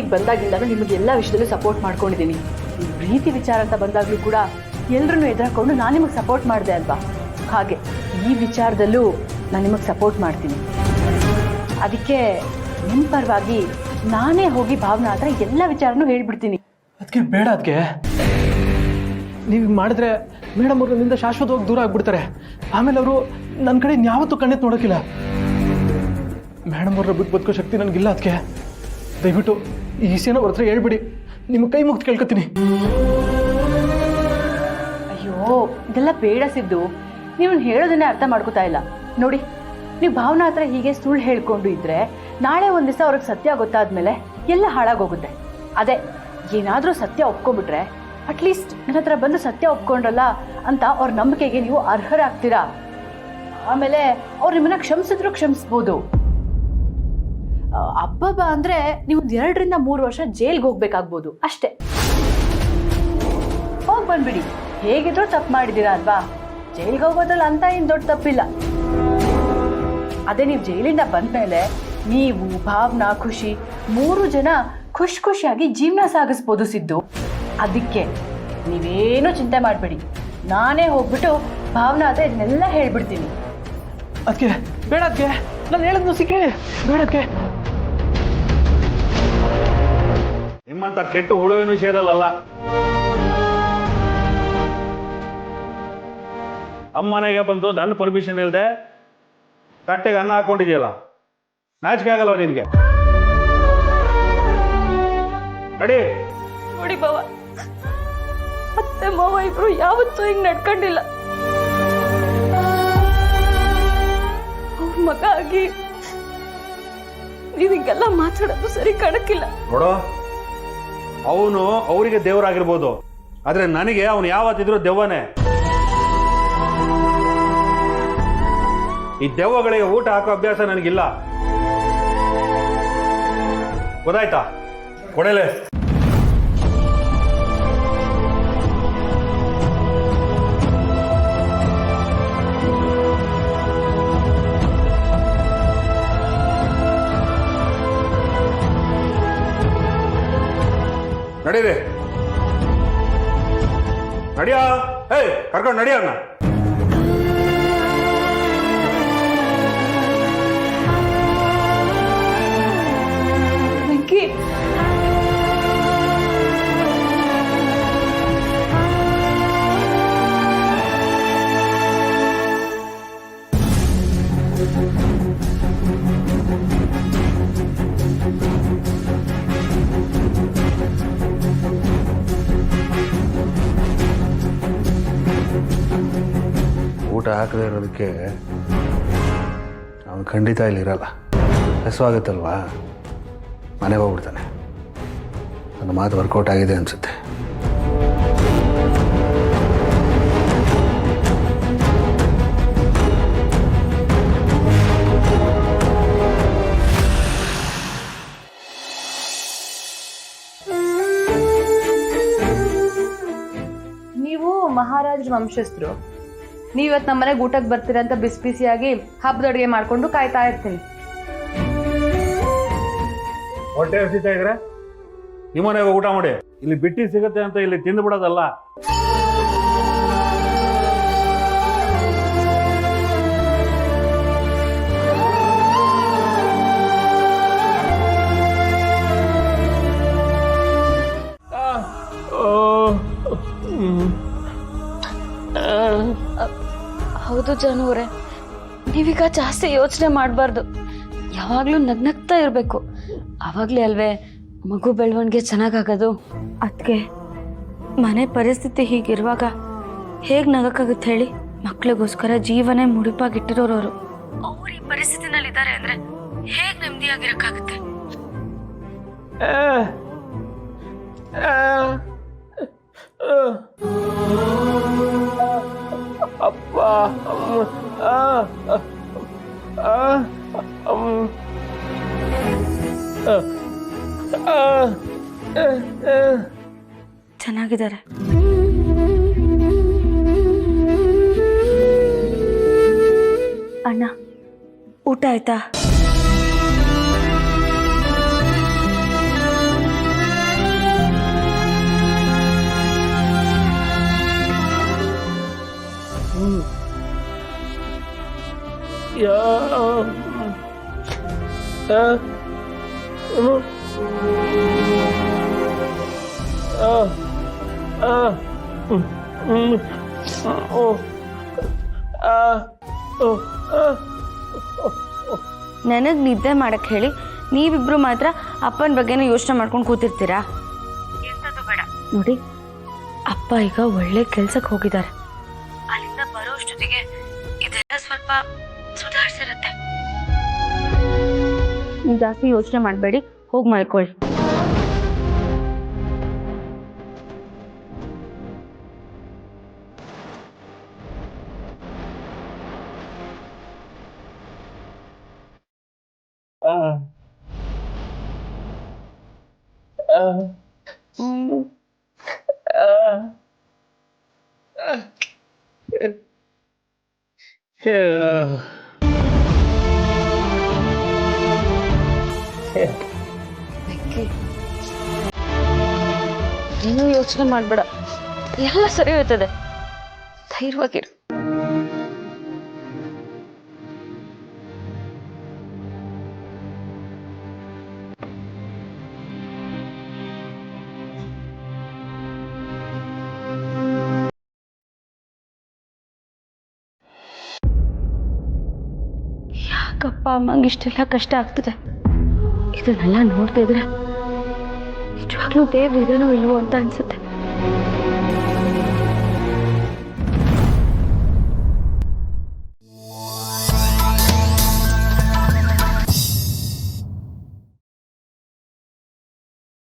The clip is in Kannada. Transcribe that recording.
ಮನೆಗೆ ಬಂದಾಗಿಂದಲೂ ನಿಮಗೆ ಎಲ್ಲ ವಿಷಯದಲ್ಲೂ ಸಪೋರ್ಟ್ ಮಾಡ್ಕೊಂಡಿದ್ದೀನಿ. ಪ್ರೀತಿ ವಿಚಾರ ಅಂತ ಬಂದಾಗಲೂ ಕೂಡ ಎಲ್ಲರನ್ನೂ ಎದುರಾಕೊಂಡು ನಾನು ನಿಮಗೆ ಸಪೋರ್ಟ್ ಮಾಡಿದೆ ಅಲ್ವಾ? ಹಾಗೆ ಈ ವಿಚಾರದಲ್ಲೂ ನಾನು ನಿಮಗೆ ಸಪೋರ್ಟ್ ಮಾಡ್ತೀನಿ. ಅದಕ್ಕೆ ನಿಮ್ಮ ಪರವಾಗಿ ನಾನೇ ಹೋಗಿ ಭಾವನಾ ಹತ್ರ ಎಲ್ಲ ವಿಚಾರನೂ ಹೇಳ್ಬಿಡ್ತೀನಿ. ಅದಕ್ಕೆ ಬೇಡ, ಅದಕ್ಕೆ ನೀವು ಮಾಡಿದ್ರೆ ಮೇಡಮ್ ಅವರು ನಿಂದ ಶಾಶ್ವತವಾಗಿ ದೂರ ಆಗ್ಬಿಡ್ತಾರೆ. ಆಮೇಲೆ ಅವರು ನನ್ನ ಕಡೆ ಯಾವತ್ತೂ ಕಣ್ಣೆತ್ತು ನೋಡೋಕ್ಕಿಲ್ಲ. ಮೇಡಮ್ ಅವ್ರನ್ನ ಬಿಟ್ಟು ಬದುಕೋ ಶಕ್ತಿ ನನಗಿಲ್ಲ. ಅದಕ್ಕೆ ದಯವಿಟ್ಟು ಈ ವಿಷಯನ ಅವ್ರ ಹತ್ರ ಹೇಳ್ಬಿಡಿ. ನಿಮ್ಮ ಕೈ ಮುಗ್ದು ಕೇಳ್ಕೊತೀನಿ. ಅಯ್ಯೋ, ಇದೆಲ್ಲ ಬೇಡ ಸಿದ್ದು. ನೀವು ಹೇಳೋದನ್ನೇ ಅರ್ಥ ಮಾಡ್ಕೋತಾ ಇಲ್ಲ ನೋಡಿ. ನೀವು ಭಾವನಾ ಹತ್ರ ಹೀಗೆ ಸುಳ್ಳು ಹೇಳ್ಕೊಂಡು ಇದ್ರೆ ನಾಳೆ ಒಂದು ದಿವಸ ಅವ್ರಿಗೆ ಸತ್ಯ ಗೊತ್ತಾದ್ಮೇಲೆ ಎಲ್ಲ ಹಾಳಾಗೋಗುತ್ತೆ. ಅದೇ ಏನಾದರೂ ಸತ್ಯ ಒಪ್ಕೊಂಡ್ಬಿಟ್ರೆ ಅಟ್ಲೀಸ್ಟ್ ನನ್ನ ಹತ್ರ ಬಂದು ಸತ್ಯ ಒಪ್ಕೊಂಡ್ರಲ್ಲ ಅಂತ ಅವ್ರ ನಂಬಿಕೆಗೆ ನೀವು ಅರ್ಹರಾಗ್ತೀರಾ. ಆಮೇಲೆ ಅವ್ರು ನಿಮ್ಮನ್ನ ಕ್ಷಮಿಸಿದ್ರು ಕ್ಷಮಿಸ್ಬೋದು. ಅಬ್ಬಬ್ಬ ಅಂದ್ರೆ ನೀವು 2 ರಿಂದ 3 ವರ್ಷ ಜೈಲ್ಗೆ ಹೋಗ್ಬೇಕಾಗ್ಬೋದು ಅಷ್ಟೇ. ಹೋಗಿ ಬಂದ್ಬಿಡಿ. ಹೇಗಿದ್ರು ತಪ್ಪು ಮಾಡಿದ್ದೀರಾ ಅಲ್ವಾ? ಜೈಲ್ಗೆ ಹೋಗೋದ್ರಲ್ಲಿ ಅಂತ ಏನು ದೊಡ್ಡ ತಪ್ಪಿಲ್ಲ. ಅದೇ ನೀವು ಜೈಲಿಂದ ಬಂದ್ಮೇಲೆ ನೀವು, ಭಾವನಾ, ಖುಷಿ 3 ಜನ ಖುಷಿಯಾಗಿ ಜೀವನ ಸಾಗಿಸ್ಬೋದು ಸಿದ್ದು. ಅದಕ್ಕೆ ನೀವೇನೂ ಚಿಂತೆ ಮಾಡಬೇಡಿ. ನಾನೇ ಹೋಗ್ಬಿಟ್ಟು ಭಾವನಾ ಹತ್ರ ಇದನ್ನೆಲ್ಲ ಹೇಳ್ಬಿಡ್ತೀನಿ. ಅದಕ್ಕೆ ಬೇಡ, ಅದಕ್ಕೆ ನಾನು ಹೇಳಿದ್ನು ಸಿಕ್ಕಿ ಬೇಡ. ಅದಕ್ಕೆ ನಿಮ್ಮಂತ ಕೆಟ್ಟ ಹುಳುವಿನ ವಿಷಯದಲ್ಲ. ಅಮ್ಮನೆಗೆ ಬಂದು ನನ್ನ ಪರ್ಮಿಷನ್ ಇಲ್ಲದೆ ತಟ್ಟೆಗೆ ಅನ್ನ ಹಾಕೊಂಡಿದೆಯಲ್ಲ, ನಾಚಿಕೆ ಆಗಲ್ವ ನಿನಗೆ? ನಡಿ. ನೋಡಿ ಬಾವ, ಅತ್ತೆ ಮಾವ ಇಬ್ರು ಯಾವತ್ತೂ ಹಿಂಗ್ ನಡ್ಕೊಂಡಿಲ್ಲ. ಅವ್ರ ಮಗ ಆಗಿ ನೀವ್ ಹಿಂಗೆಲ್ಲ ಮಾತಾಡೋದು ಸರಿ ಕಾಣಕ್ಕಿಲ್ಲ. ನೋಡೋ, ಅವನು ಅವರಿಗೆ ದೇವರಾಗಿರ್ಬೋದು, ಆದ್ರೆ ನನಗೆ ಅವನು ಯಾವತ್ತಿದ್ರು ದೆವ್ವನೇ. ಈ ದೆವ್ವಗಳಿಗೆ ಊಟ ಹಾಕೋ ಅಭ್ಯಾಸ ನನಗಿಲ್ಲ, ಗೊತ್ತಾಯ್ತಾ? ಕೊಡಲೆ. ನಡೀರಿ, ನಡಿಯ. ಕರ್ಕೊಂಡು ನಡಿಯ ಅಣ್ಣ. ವೆಂಕಿ, ಊಟ ಹಾಕದೇ ಇರೋದಕ್ಕೆ ಅವನು ಖಂಡಿತ ಇಲ್ಲಿರಲ್ಲ. ಹಸುವಾಗುತ್ತಲ್ವಾ, ಮನೆಗೆ ಹೋಗ್ಬಿಡ್ತಾನೆ. ನನ್ನ ಮಾತು ವರ್ಕೌಟ್ ಆಗಿದೆ ಅನಿಸುತ್ತೆ. ನೀವು ಮಹಾರಾಜರ ವಂಶಸ್ಥರು. ನೀವತ್ತು ನಮ್ಮ ಮನೆಗೆ ಊಟಕ್ಕೆ ಬರ್ತೀರಾ ಅಂತ ಬಿಸಿ ಬಿಸಿಯಾಗಿ ಹಬ್ಬದ ಅಡುಗೆ ಮಾಡ್ಕೊಂಡು ಕಾಯ್ತಾ ಇರ್ತೀನಿ. ಹೊಟ್ಟೆ ಹಸಿತಾ ಇದ್ರೆ ನಿಮ್ಮ ಮನೆಗೆ ಊಟ ಮಾಡಿ. ಇಲ್ಲಿ ಬಿಟ್ಟಿ ಸಿಗುತ್ತೆ ಅಂತ ಇಲ್ಲಿ ತಿಂದು ಬಿಡೋದಲ್ಲ. ಹೌದು ಜಾನು ಅವರೇ, ನೀವೀಗ ಜಾಸ್ತಿ ಯೋಚನೆ ಮಾಡಬಾರ್ದು. ಯಾವಾಗಲೂ ನಗ್ನಗ್ತಾ ಇರಬೇಕು. ಆವಾಗಲೇ ಅಲ್ವೇ ಮಗು ಬೆಳವಣಿಗೆ ಚೆನ್ನಾಗಾಗೋದು. ಅದಕ್ಕೆ ಮನೆ ಪರಿಸ್ಥಿತಿ ಹೀಗಿರುವಾಗ ಹೇಗೆ ನಗಕ್ಕಾಗುತ್ತೆ ಹೇಳಿ? ಮಕ್ಳಿಗೋಸ್ಕರ ಜೀವನೇ ಮುಡಿಪಾಗಿಟ್ಟಿರೋರು ಅವರು. ಅವ್ರು ಈ ಪರಿಸ್ಥಿತಿನಲ್ಲಿದ್ದಾರೆ ಅಂದರೆ ಹೇಗೆ ನೆಮ್ಮದಿಯಾಗಿರೋಕ್ಕಾಗುತ್ತೆ? ಅಪ್ಪ, ಚೆನ್ನಾಗಿದ್ದಾರೆ. ಅಣ್ಣ, ಊಟ ಆಯ್ತಾ? ನನಗೆ ನಿದ್ದೆ ಮಾಡಕ್ಕೆ ಹೇಳಿ ನೀವಿಬ್ರು ಮಾತ್ರ ಅಪ್ಪನ ಬಗ್ಗೆನೇ ಯೋಚನೆ ಮಾಡ್ಕೊಂಡು ಕೂತಿರ್ತೀರಾ? ನೋಡಿ, ಅಪ್ಪ ಈಗ ಒಳ್ಳೆ ಕೆಲ್ಸಕ್ಕೆ ಹೋಗಿದ್ದಾರೆ. ಅಲ್ಲಿಂದ ಬರೋಷ್ಟೊತ್ತಿಗೆ ಇದೆಲ್ಲ ಸ್ವಲ್ಪ ಸುಧಾರಿಸಿರುತ್ತೆ. ನೀವು ಜಾಸ್ತಿ ಯೋಚನೆ ಮಾಡಬೇಡಿ, ಹೋಗಿ ಮಲ್ಕೊಳ್ಳಿ. ಏನೂ ಯೋಚನೆ ಮಾಡಬೇಡ, ಎಲ್ಲ ಸರಿ ಹೋಯ್ತದೆ. ಧೈರ್ಯವಾಗಿರು. ಯಾಕಪ್ಪ ಅಮ್ಮಂಗೆ ಇಷ್ಟೆಲ್ಲ ಕಷ್ಟ ಆಗ್ತದೆ? ಇದನ್ನೆಲ್ಲ ನೋಡ್ತಾ ಇದ್ರೆ ನಿಜವಾಗ್ಲೂ ದೇವ್ರು ಇದೇನೋ ಇಲ್ವೋ ಅಂತ ಅನ್ಸುತ್ತೆ.